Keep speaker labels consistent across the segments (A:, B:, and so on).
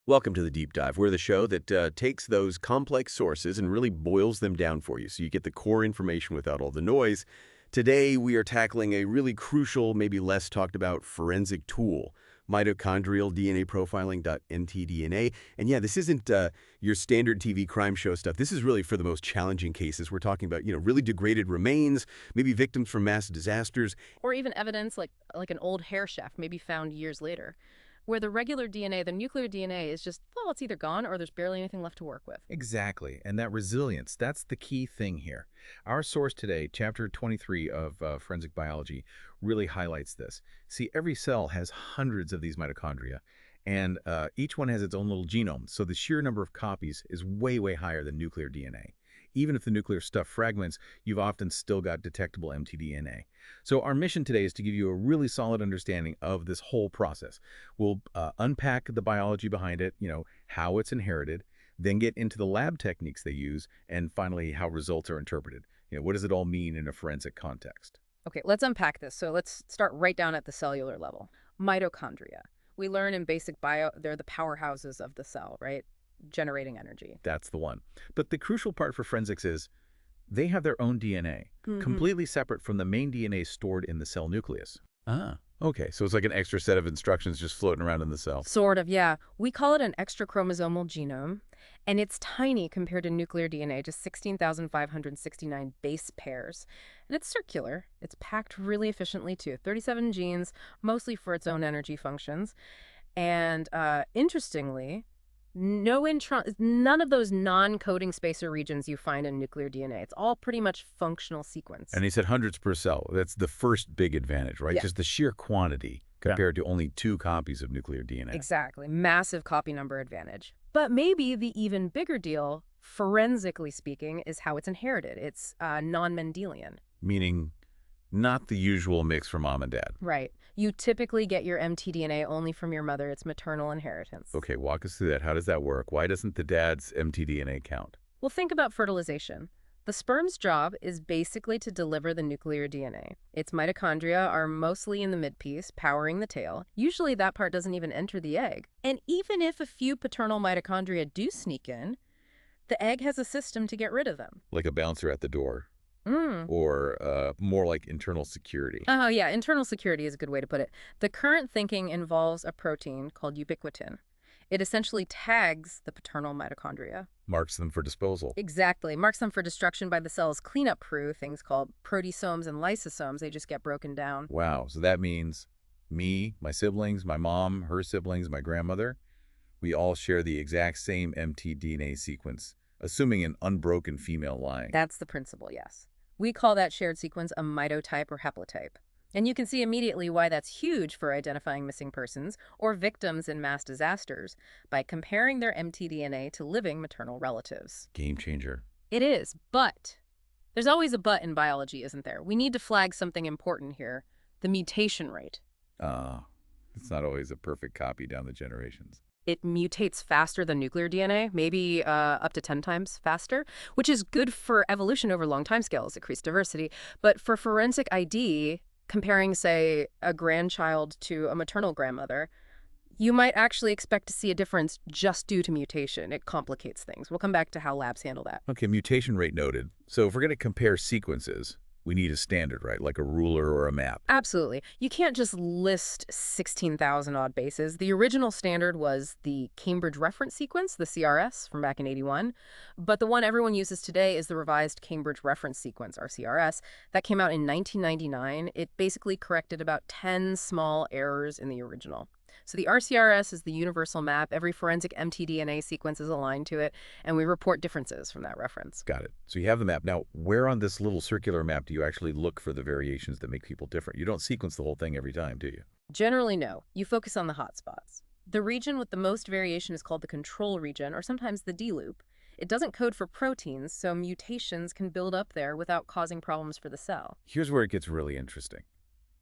A: Welcome to the Deep Dive. We're the show that takes those complex sources and really boils them down for you so you get the core information without all the noise. Today, we are tackling a really crucial, maybe less talked about forensic tool, mitochondrial DNA profiling.mtDNA. And yeah, this isn't your standard TV crime show stuff. This is really for the most challenging cases. We're talking about, really degraded remains, maybe victims from mass disasters.
B: Or even evidence like an old hair shaft, maybe found years later, where the regular DNA, the nuclear DNA, is just, well, it's either gone or there's barely anything left to work with.
C: Exactly. And that resilience, that's the key thing here. Our source today, chapter 23 of Forensic Biology, really highlights this. See, every cell has hundreds of these mitochondria, and each one has its own little genome, so the sheer number of copies is way, way higher than nuclear DNA. Even if the nuclear stuff fragments, you've often still got detectable mtDNA. So our mission today is to give you a really solid understanding of this whole process. We'll unpack the biology behind it, how it's inherited, then get into the lab techniques they use, and finally how results are interpreted. What does it all mean in a forensic context?
B: Okay, let's unpack this. So let's start right down at the cellular level. Mitochondria. We learn in basic bio, they're the powerhouses of the cell, right? Generating energy.
C: That's the one. But the crucial part for forensics is they have their own DNA, completely separate from the main DNA stored in the cell nucleus.
A: Ah, okay. So it's like an extra set of instructions just floating around in the cell.
B: Sort of, yeah. We call it an extrachromosomal genome, and it's tiny compared to nuclear DNA, just 16,569 base pairs. And it's circular. It's packed really efficiently, too. 37 genes, mostly for its own energy functions. And interestingly, none of those non-coding spacer regions you find in nuclear DNA. It's all pretty much functional sequence.
A: And he said hundreds per cell. That's the first big advantage, right?
B: Yeah.
A: Just the sheer quantity compared to only 2 copies of nuclear DNA.
B: Exactly. Massive copy number advantage. But maybe the even bigger deal, forensically speaking, is how it's inherited. It's non-Mendelian.
A: Meaning not the usual mix from mom and dad.
B: Right. You typically get your mtDNA only from your mother. It's maternal inheritance.
A: Okay, walk us through that. How does that work? Why doesn't the dad's mtDNA count?
B: Well, think about fertilization. The sperm's job is basically to deliver the nuclear DNA. Its mitochondria are mostly in the midpiece, powering the tail. Usually that part doesn't even enter the egg. And even if a few paternal mitochondria do sneak in, the egg has a system to get rid of them.
A: Like a bouncer at the door. Or more like internal security.
B: Oh, yeah, internal security is a good way to put it. The current thinking involves a protein called ubiquitin. It essentially tags the paternal mitochondria.
A: Marks them for disposal.
B: Exactly. Marks them for destruction by the cell's cleanup crew, things called proteasomes and lysosomes. They just get broken down.
A: Wow. So that means me, my siblings, my mom, her siblings, my grandmother, we all share the exact same mtDNA sequence, assuming an unbroken female line.
B: That's the principle, yes. We call that shared sequence a mitotype or haplotype. And you can see immediately why that's huge for identifying missing persons or victims in mass disasters by comparing their mtDNA to living maternal relatives.
A: Game changer.
B: It is, but there's always a but in biology, isn't there? We need to flag something important here, the mutation rate.
A: It's not always a perfect copy down the generations.
B: It mutates faster than nuclear DNA, maybe up to 10 times faster, which is good for evolution over long timescales, increased diversity. But for forensic ID, comparing, say, a grandchild to a maternal grandmother, you might actually expect to see a difference just due to mutation. It complicates things. We'll come back to how labs handle that.
A: Okay, mutation rate noted. So if we're going to compare sequences, we need a standard, right? Like a ruler or a map.
B: Absolutely. You can't just list 16,000 odd bases. The original standard was the Cambridge Reference Sequence, the CRS, from back in '81. But the one everyone uses today is the revised Cambridge Reference Sequence, RCRS. That came out in 1999. It basically corrected about 10 small errors in the original. So the RCRS is the universal map. Every forensic mtDNA sequence is aligned to it, and we report differences from that reference.
A: Got it. So you have the map. Now, where on this little circular map do you actually look for the variations that make people different? You don't sequence the whole thing every time, do you?
B: Generally, no. You focus on the hotspots. The region with the most variation is called the control region, or sometimes the D loop. It doesn't code for proteins, so mutations can build up there without causing problems for the cell.
A: Here's where it gets really interesting.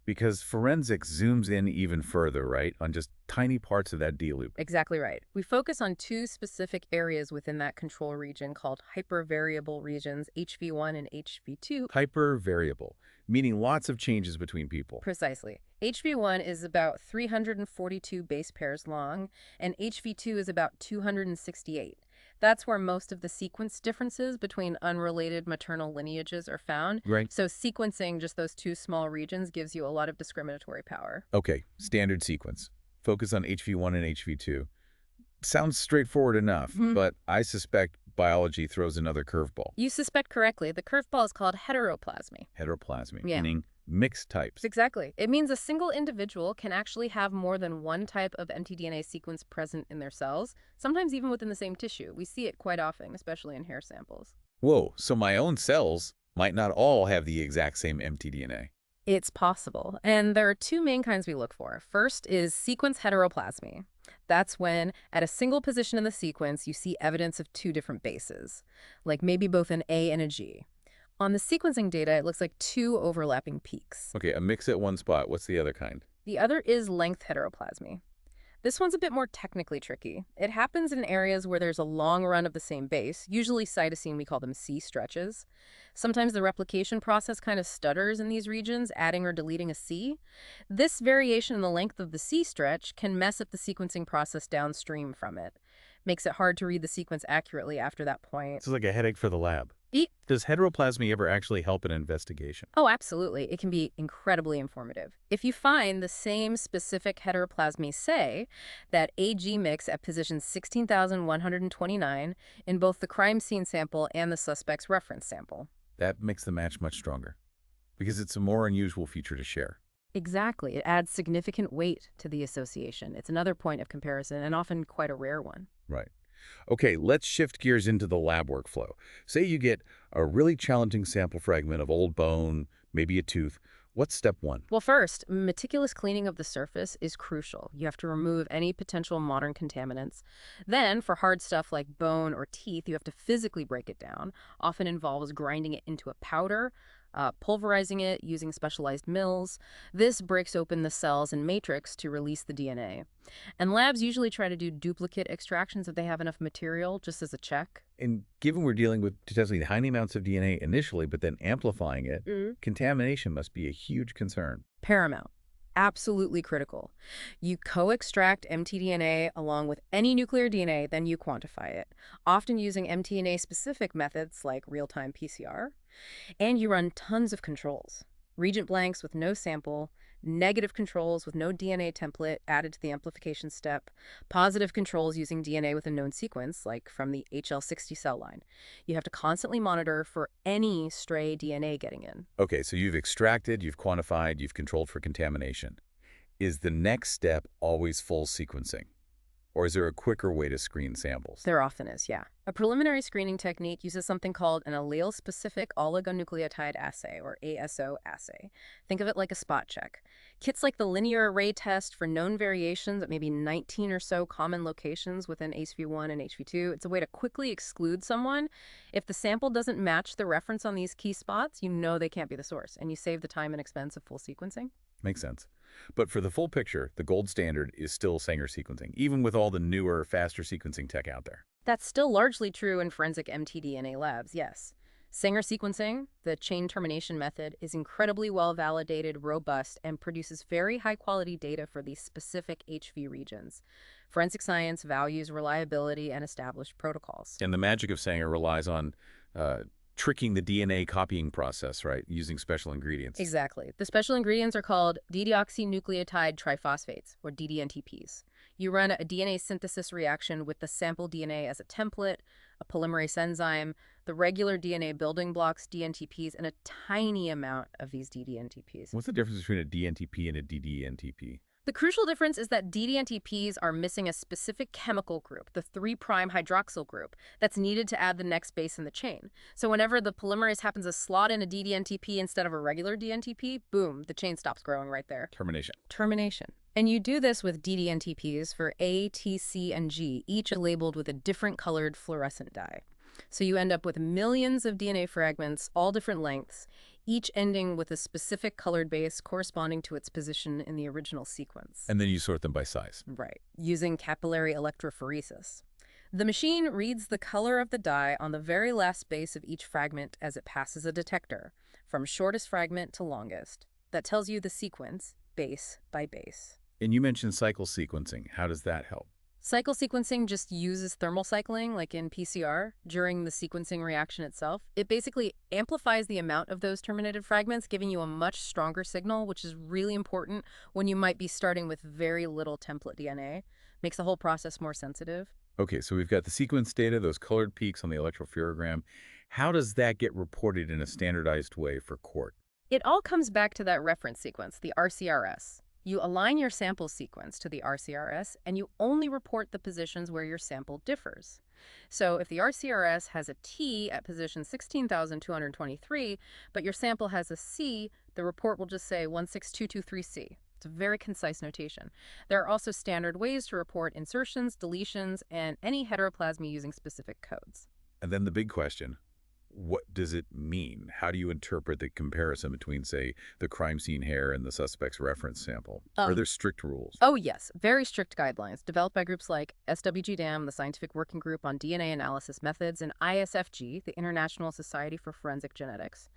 C: Because forensics zooms in even further, right, on just tiny parts of that D loop.
B: Exactly right. We focus on two specific areas within that control region called hypervariable regions, HV1 and HV2.
C: Hypervariable, meaning lots of changes between people.
B: Precisely. HV1 is about 342 base pairs long, and HV2 is about 268. That's where most of the sequence differences between unrelated maternal lineages are found.
C: Right.
B: So sequencing just those two small regions gives you a lot of discriminatory power.
C: Okay, standard sequence. Focus on HV1 and HV2. Sounds straightforward enough, but I suspect biology throws another curveball.
B: You suspect correctly. The curveball is called heteroplasmy.
C: Heteroplasmy,
B: Yeah.
C: meaning mixed types.
B: Exactly. It means a single individual can actually have more than one type of mtDNA sequence present in their cells, sometimes even within the same tissue. We see it quite often, especially in hair samples.
C: Whoa, so my own cells might not all have the exact same mtDNA.
B: It's possible. And there are two main kinds we look for. First is sequence heteroplasmy. That's when, at a single position in the sequence, you see evidence of two different bases, like maybe both an A and a G. On the sequencing data, it looks like two overlapping peaks.
C: Okay, a mix at one spot. What's the other kind?
B: The other is length heteroplasmy. This one's a bit more technically tricky. It happens in areas where there's a long run of the same base, usually cytosine, we call them C stretches. Sometimes the replication process kind of stutters in these regions, adding or deleting a C. This variation in the length of the C stretch can mess up the sequencing process downstream from it. Makes it hard to read the sequence accurately after that point.
C: This is like a headache for the lab.
B: Eek.
C: Does heteroplasmy ever actually help an investigation?
B: Oh, absolutely. It can be incredibly informative. If you find the same specific heteroplasmy, say, that AG mix at position 16,129 in both the crime scene sample and the suspect's reference sample.
C: That makes the match much stronger, because it's a more unusual feature to share.
B: Exactly. It adds significant weight to the association. It's another point of comparison, and often quite a rare one.
C: Right. Okay, let's shift gears into the lab workflow. Say you get a really challenging sample fragment of old bone, maybe a tooth. What's step one?
B: Well, first, meticulous cleaning of the surface is crucial. You have to remove any potential modern contaminants. Then, for hard stuff like bone or teeth, you have to physically break it down. Often involves grinding it into a powder, pulverizing it using specialized mills. This breaks open the cells and matrix to release the DNA. And labs usually try to do duplicate extractions if they have enough material, just as a check.
C: And given we're dealing with potentially tiny amounts of DNA initially, but then amplifying it, contamination must be a huge concern.
B: Paramount. Absolutely critical. You co-extract mtDNA along with any nuclear DNA, then you quantify it, often using mtDNA-specific methods like real-time PCR. And you run tons of controls. Reagent blanks with no sample, negative controls with no DNA template added to the amplification step, positive controls using DNA with a known sequence, like from the HL60 cell line. You have to constantly monitor for any stray DNA getting in.
C: Okay, so you've extracted, you've quantified, you've controlled for contamination. Is the next step always full sequencing? Or is there a quicker way to screen samples?
B: There often is, yeah. A preliminary screening technique uses something called an allele-specific oligonucleotide assay, or ASO assay. Think of it like a spot check. Kits like the linear array test for known variations at maybe 19 or so common locations within HV1 and HV2. It's a way to quickly exclude someone. If the sample doesn't match the reference on these key spots, you know they can't be the source, and you save the time and expense of full sequencing.
C: Makes sense. But for the full picture, the gold standard is still Sanger sequencing, even with all the newer, faster sequencing tech out there.
B: That's still largely true in forensic mtDNA labs, yes. Sanger sequencing, the chain termination method, is incredibly well-validated, robust, and produces very high-quality data for these specific HV regions. Forensic science values reliability and established protocols.
C: And the magic of Sanger relies on tricking the DNA copying process, right, using special ingredients.
B: Exactly. The special ingredients are called dideoxynucleotide triphosphates, or DDNTPs. You run a DNA synthesis reaction with the sample DNA as a template, a polymerase enzyme, the regular DNA building blocks, DNTPs, and a tiny amount of these DDNTPs.
C: What's the difference between a DNTP and a DDNTP?
B: The crucial difference is that DDNTPs are missing a specific chemical group, the 3' hydroxyl group, that's needed to add the next base in the chain. So whenever the polymerase happens to slot in a DDNTP instead of a regular DNTP, boom, the chain stops growing right there.
C: Termination.
B: Termination. And you do this with DDNTPs for A, T, C, and G, each labeled with a different colored fluorescent dye. So you end up with millions of DNA fragments, all different lengths, each ending with a specific colored base corresponding to its position in the original sequence.
C: And then you sort them by size.
B: Right, using capillary electrophoresis. The machine reads the color of the dye on the very last base of each fragment as it passes a detector, from shortest fragment to longest. That tells you the sequence, base by base.
C: And you mentioned cycle sequencing. How does that help?
B: Cycle sequencing just uses thermal cycling, like in PCR, during the sequencing reaction itself. It basically amplifies the amount of those terminated fragments, giving you a much stronger signal, which is really important when you might be starting with very little template DNA. Makes the whole process more sensitive.
C: Okay, so we've got the sequence data, those colored peaks on the electrophoregram. How does that get reported in a standardized way for court?
B: It all comes back to that reference sequence, the RCRS. You align your sample sequence to the RCRS, and you only report the positions where your sample differs. So if the RCRS has a T at position 16,223, but your sample has a C, the report will just say 16223C. It's a very concise notation. There are also standard ways to report insertions, deletions, and any heteroplasmy using specific codes.
C: And then the big question, what does it mean? How do you interpret the comparison between, say, the crime scene hair and the suspect's reference sample? Are there strict rules?
B: Oh, yes. Very strict guidelines developed by groups like SWGDAM, the Scientific Working Group on DNA Analysis Methods, and ISFG, the International Society for Forensic Genetics.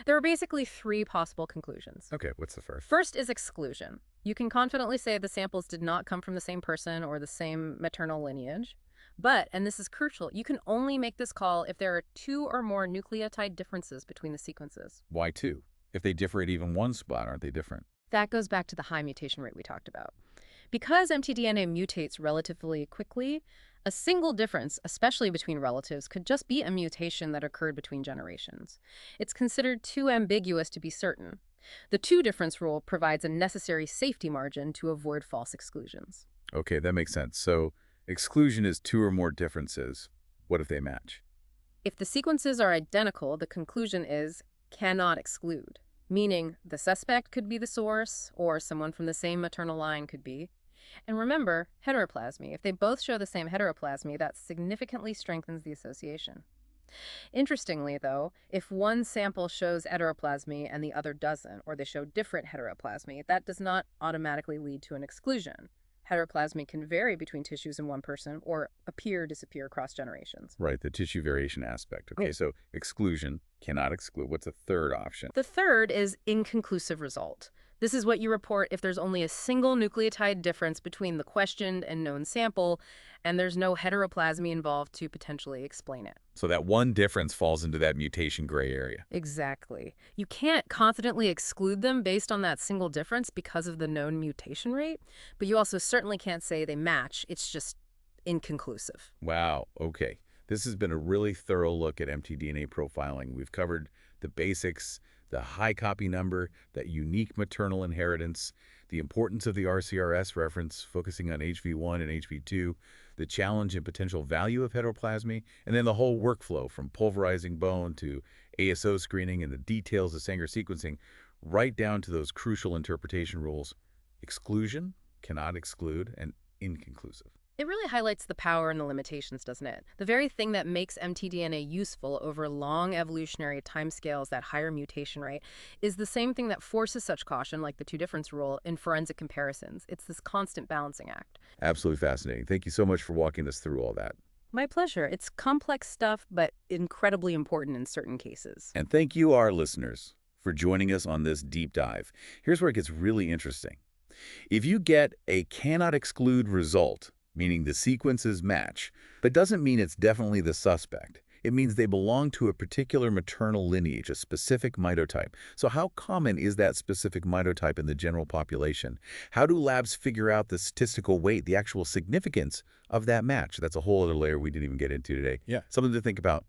B: There are basically three possible conclusions.
C: Okay, what's the first?
B: First is exclusion. You can confidently say the samples did not come from the same person or the same maternal lineage. But, and this is crucial, you can only make this call if there are two or more nucleotide differences between the sequences.
C: Why two? If they differ at even one spot, aren't they different?
B: That goes back to the high mutation rate we talked about. Because mtDNA mutates relatively quickly, a single difference, especially between relatives, could just be a mutation that occurred between generations. It's considered too ambiguous to be certain. The two-difference rule provides a necessary safety margin to avoid false exclusions.
C: Okay, that makes sense. So exclusion is two or more differences. What if they match?
B: If the sequences are identical, the conclusion is cannot exclude, meaning the suspect could be the source or someone from the same maternal line could be. And remember, heteroplasmy. If they both show the same heteroplasmy, that significantly strengthens the association. Interestingly, though, if one sample shows heteroplasmy and the other doesn't, or they show different heteroplasmy, that does not automatically lead to an exclusion. Heteroplasmy can vary between tissues in one person or disappear across generations.
C: Right, the tissue variation aspect. Okay, so exclusion, cannot exclude. What's the third option?
B: The third is inconclusive result. This is what you report if there's only a single nucleotide difference between the questioned and known sample, and there's no heteroplasmy involved to potentially explain it.
C: So that one difference falls into that mutation gray area.
B: Exactly. You can't confidently exclude them based on that single difference because of the known mutation rate, but you also certainly can't say they match. It's just inconclusive.
C: Wow, okay. This has been a really thorough look at mtDNA profiling. We've covered the basics, the high copy number, that unique maternal inheritance, the importance of the RCRS reference, focusing on HV1 and HV2, the challenge and potential value of heteroplasmy, and then the whole workflow from pulverizing bone to ASO screening and the details of Sanger sequencing, right down to those crucial interpretation rules: exclusion, cannot exclude, and inconclusive.
B: It really highlights the power and the limitations, doesn't it? The very thing that makes mtDNA useful over long evolutionary timescales, that higher mutation rate, is the same thing that forces such caution, like the two-difference rule, in forensic comparisons. It's this constant balancing act.
C: Absolutely fascinating. Thank you so much for walking us through all that.
B: My pleasure. It's complex stuff, but incredibly important in certain cases.
C: And thank you, our listeners, for joining us on this deep dive. Here's where it gets really interesting. If you get a cannot exclude result, meaning the sequences match, but doesn't mean it's definitely the suspect. It means they belong to a particular maternal lineage, a specific mitotype. So how common is that specific mitotype in the general population? How do labs figure out the statistical weight, the actual significance of that match? That's a whole other layer we didn't even get into today.
A: Yeah.
C: Something to think about.